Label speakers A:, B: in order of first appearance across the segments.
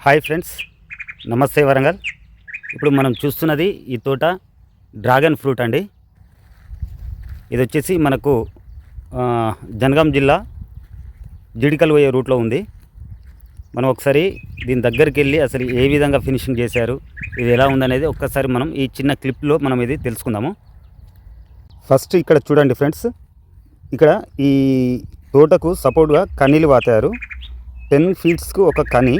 A: Hi friends, నమస్తే వరంగల్. ఇప్పుడు మనం చూస్తున్నది ఈ తోట డ్రాగన్ ఫ్రూట్ అండి. ఇది వచ్చేసి మనకు జనగాం జిల్లా జిడికల్ పోయే రూట్లో ఉంది. మనం ఒకసారి దీని దగ్గరికి వెళ్ళి అసలు ఏ విధంగా ఫినిషింగ్ చేశారు, ఇది ఎలా ఉందనేది ఒక్కసారి మనం ఈ చిన్న క్లిప్లో మనం ఇది తెలుసుకుందాము. ఫస్ట్ ఇక్కడ చూడండి ఫ్రెండ్స్, ఇక్కడ ఈ తోటకు సపోర్ట్గా కన్నీళ్ళు పాతారు. 10 ఫీట్స్కు ఒక కని,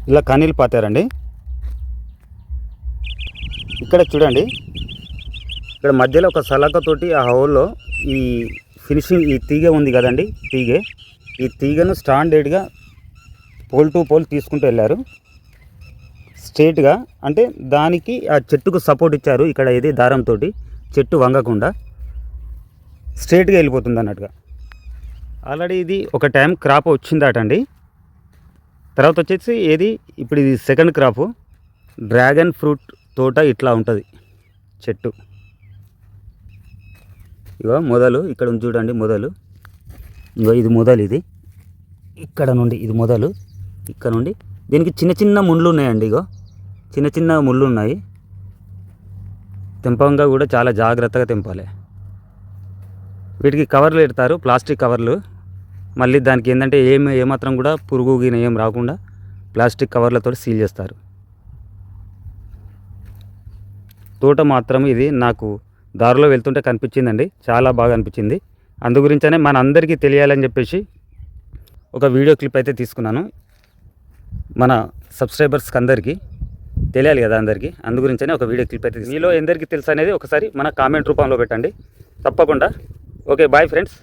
A: ఇలా కన్నీళ్ళు పాతారండి. ఇక్కడ చూడండి, ఇక్కడ మధ్యలో ఒక సలకతోటి ఆ హోల్లో ఈ ఫినిషింగ్ ఈ తీగ ఉంది కదండి, ఈ తీగను స్టాండర్డ్గా పోల్ టు పోల్ తీసుకుంటూ వెళ్ళారు స్ట్రేట్గా. అంటే దానికి ఆ చెట్టుకు సపోర్ట్ ఇచ్చారు. ఇక్కడ ఇది దారంతో చెట్టు వంగకుండా స్ట్రేట్గా వెళ్ళిపోతుంది అన్నట్టుగా. ఆల్రెడీ ఇది ఒక టైం క్రాప్ వచ్చిందటండి. తర్వాత వచ్చేసి ఏది ఇప్పుడు ఇది సెకండ్ క్రాపు. డ్రాగన్ ఫ్రూట్ తోట ఇట్లా ఉంటుంది చెట్టు. ఇగో మొదలు ఇక్కడ ఉంది చూడండి, మొదలు ఇగో ఇది మొదలు, ఇది ఇక్కడ నుండి ఇది మొదలు, ఇక్కడ నుండి దీనికి చిన్న చిన్న ముళ్ళు ఉన్నాయండి. ఇగో చిన్న చిన్న ముళ్ళు ఉన్నాయి. తెంపంగా కూడా చాలా జాగ్రత్తగా తెంపాలి. వీటికి కవర్లు పెడతారు, ప్లాస్టిక్ కవర్లు. మళ్ళీ దానికి ఏంటంటే ఏమాత్రం కూడా పురుగు గిన ఏం రాకుండా ప్లాస్టిక్ కవర్లతో సీల్ చేస్తారు. తోట మాత్రం ఇది నాకు దారిలో వెళ్తుంటే కనిపించిందండి, చాలా బాగా అనిపించింది. అందు గురించనే మన అందరికీ తెలియాలని చెప్పేసి ఒక వీడియో క్లిప్ అయితే తీసుకున్నాను. మన సబ్స్క్రైబర్స్కి అందరికీ తెలియాలి కదా అందరికీ, అందు గురించనే ఒక వీడియో క్లిప్ అయితే. మీలో ఎందరికీ తెలుసు అనేది ఒకసారి మన కామెంట్ రూపంలో పెట్టండి తప్పకుండా. Okay, bye friends.